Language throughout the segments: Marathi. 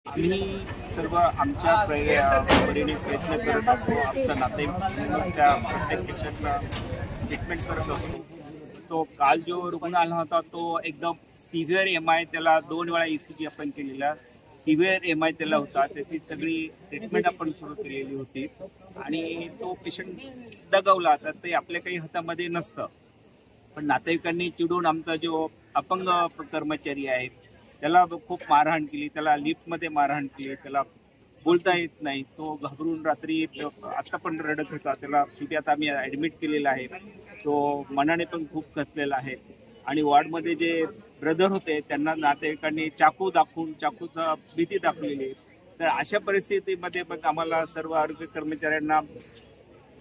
आम्ही सर्व आमच्या परीने प्रयत्न करत असतो. आमचा नातेवाईक त्या प्रत्येक पेशंटला ट्रीटमेंट करत असतो. तो काल जो रुग्ण आला होता तो एकदम सिव्हिअर MI, त्याला 2 वेळा ECG आपण केलेला. सिव्हिअर MI त्याला होता. त्याची सगळी ट्रीटमेंट आपण सुरू केलेली होती आणि तो पेशंट दगावला. तर ते आपल्या काही हातामध्ये नसतं, पण नातेवाईकांनी चिडून आमचा जो अपंग कर्मचारी आहे त्याला खूप मारहाण केली. त्याला लिफ्टमध्ये मारहाण केली. त्याला बोलता येत नाही. तो घाबरून रात्री आता पण रडत होता. त्याला शेवटी आता आम्ही ॲडमिट केलेला आहे. तो मनाने पण खूप कसलेला आहे आणि वॉर्डमध्ये जे ब्रदर होते त्यांना नातेवाईकांनी चाकू दाखवून चाकूचा भीती दाखवलेली. तर अशा परिस्थितीमध्ये मग आम्हाला सर्व आरोग्य कर्मचाऱ्यांना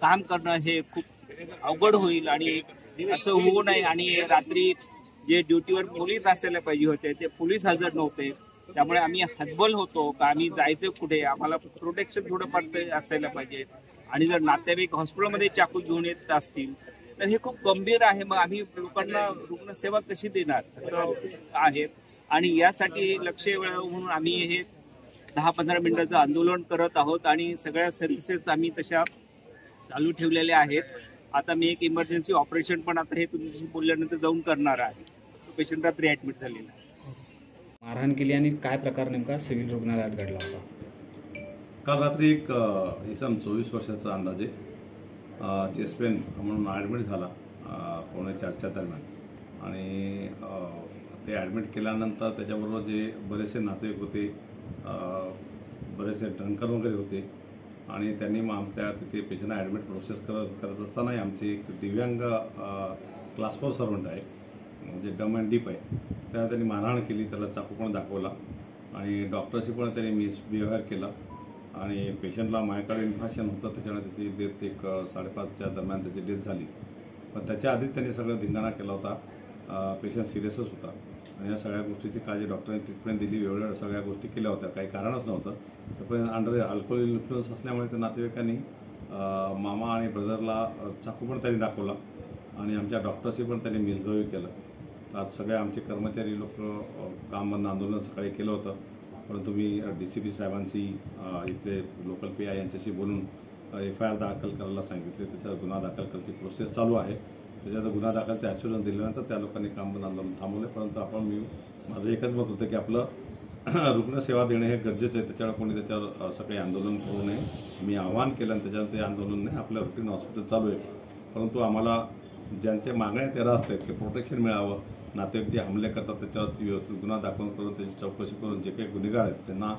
काम करणं हे खूप अवघड होईल आणि असं होऊ नये. आणि रात्री जे ड्युटीवर पोलीस असायला पाहिजे होते ते पोलीस हजर नव्हते. त्यामुळे आम्ही हतबल होतो का आम्ही जायचं कुठे. आम्हाला प्रोटेक्शन थोडंफार असायला पाहिजे. आणि जर नातेवाईक हॉस्पिटलमध्ये चाकू घेऊन येत असतील तर हे खूप गंभीर आहे. मग आम्ही लोकांना रुग्णसेवा कशी देणार असं आहे. आणि यासाठी लक्ष वेळावं म्हणून आम्ही हे 10-15 मिनिटाचं आंदोलन करत आहोत आणि सगळ्या सर्व्हिसेस आम्ही तशा चालू ठेवलेल्या आहेत. आता मी एक इमर्जन्सी ऑपरेशन पण आता हे तुमच्याशी बोलल्यानंतर जाऊन करणार आहे. पेशंट रात्री ॲडमिट झालेला आहे. मारहाण केली आणि काय प्रकार नेमका सिव्हिल रुग्णालयात घडला होता? काल रात्री एक इसम 24 वर्षाचा अंदाजे चेस्ट पेन म्हणून ॲडमिट झाला 3:45 दरम्यान. आणि ते ॲडमिट केल्यानंतर त्याच्याबरोबर जे बरेचसे नातेवाईक होते, बरेचसे ड्रंकर वगैरे होते आणि त्यांनी मग आमच्या तिथे पेशंटला ॲडमिट प्रोसेस करत असतानाही आमची एक दिव्यांग क्लास 4 सर्वंट आहे, म्हणजे डम अँड डीप आहे, त्यांनी मारहाण केली. त्याला चाकू पण दाखवला आणि डॉक्टरशी पण त्यांनी मिसबिहेवियर केला आणि पेशंटला मायकार्ड इन्फेक्शन होतं. त्याच्यामुळे त्याची डेथ एक 5:30च्या दरम्यान त्याची डेथ झाली. पण त्याच्या आधीच त्यांनी सगळं धिंगाणा केला होता. पेशंट सिरियसच होता आणि या सगळ्या गोष्टीची काळजी डॉक्टरांनी ट्रीटमेंट दिली. वेळोवेळी सगळ्या गोष्टी केल्या होत्या, काही कारणच नव्हतं. पण अंडर अल्कोहोल इन्फ्लुएन्स असल्यामुळे त्या नातेवाईकांनी मामा आणि ब्रदरला चाकू पण त्यांनी दाखवला आणि आमच्या डॉक्टरशी पण त्यांनी मिसबिहेव केलं. आज सगळे आमचे कर्मचारी लोक काम बंद आंदोलन सकाळी केलं होतं. परंतु मी DCP साहेबांची इथले लोकल PI यांच्याशी बोलून FIR दाखल करायला सांगितले. त्याच्यावर गुन्हा दाखल करायची प्रोसेस चालू आहे. त्याच्यात गुन्हा दाखलचे ॲश्युरन्स दिल्यानंतर त्या लोकांनी काम बंद आंदोलन थांबवले. परंतु माझं एकच मत होतं की आपलं रुग्णसेवा देणे हे गरजेचं आहे. त्याच्यावर कोणी त्याच्यावर असं काही आंदोलन करू नये. मी आवाहन केलं आणि त्याच्यावर ते आंदोलन नाही, आपलं रुटीन हॉस्पिटल चालू आहे. परंतु आम्हाला ज्यांच्या मागण्या त्या असतात की प्रोटेक्शन मिळावं, नातेवाईक जे हमले करतात त्याच्यावरती व्यवस्थित गुन्हा दाखल करून त्याची चौकशी करून जे काही गुन्हेगार आहेत त्यांना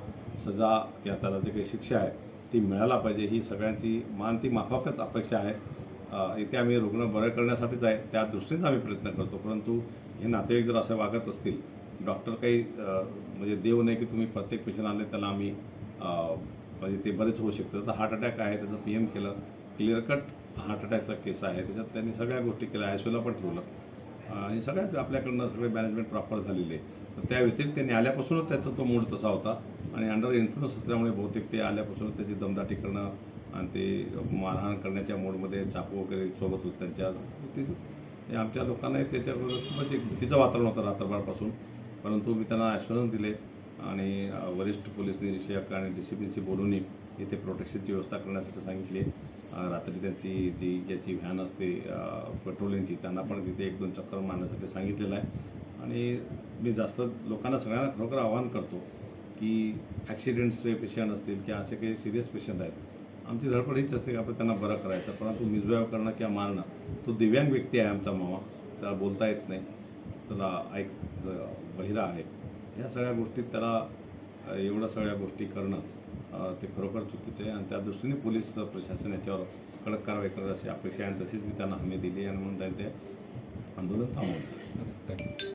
सजा किंवा त्याला जे काही शिक्षा आहे ती मिळायला पाहिजे, ही सगळ्यांची ती माफकच अपेक्षा आहे. इथे आम्ही रुग्ण बरे करण्यासाठीच आहे, त्या दृष्टीने आम्ही प्रयत्न करतो. परंतु हे नातेवाईक जर असं वागत असतील, डॉक्टर काही म्हणजे देव नाही की तुम्ही प्रत्येक पेशंट आले त्याला आम्ही म्हणजे ते बरेच होऊ शकतं. तर हार्ट अटॅक आहे, त्याचं PM केलं, क्लिअर कट हार्ट अटॅकचा केस आहे, त्याच्यात त्यांनी सगळ्या गोष्टी केल्या, ICUला पण ठेवलं आणि सगळ्याच आपल्याकडनं सगळे मॅनेजमेंट प्रॉपर झालेली आहे. तर त्या व्यतिरिक्त त्यांनी आल्यापासूनच त्याचा तो मूड तसा होता आणि अंडर इन्फ्लुएन्स असल्यामुळे बहुतेक ते आल्यापासूनच त्याची दमदाटी करणं आणि ते मारहाण करण्याच्या मूडमध्ये चाकू वगैरे सोबत होत त्यांच्या आमच्या लोकांनाही त्याच्याबरोबर खूपच एक भीतीचं वातावरण होतं रात्रभरपासून. परंतु मी त्यांना ॲश्युरन्स दिले आणि वरिष्ठ पोलीस निरीक्षक आणि DCPशी बोलून इथे प्रोटेक्शनची व्यवस्था करण्यासाठी सांगितली. रात्री त्यांची याची व्हॅन असते पेट्रोलिंगची, त्यांना पण तिथे 1-2 चक्कर मारण्यासाठी सांगितलेलं आहे. आणि मी जास्त लोकांना सगळ्यांना खरोखर आवाहन करतो की ॲक्सिडेंट्सचे पेशंट असतील किंवा असे काही सिरियस पेशंट आहेत, आमची धडपड हीच असते की आपण त्यांना बरं करायचं. परंतु मिसबिहेव करणं किंवा मारणं, तो दिव्यांग व्यक्ती आहे आमचा मामा, त्याला बोलता येत नाही, त्याला बहिरा आहे, ह्या सगळ्या गोष्टीत त्याला एवढ्या सगळ्या गोष्टी करणं ते खरोखर चुकीचं आहे. आणि त्या दृष्टीने पोलीस प्रशासन याच्यावर कडक कारवाई करेल अशी अपेक्षा आहे. तशीच मी त्यांना हमी दिली आणि म्हणून त्यांनी ते आंदोलन थांबवलं.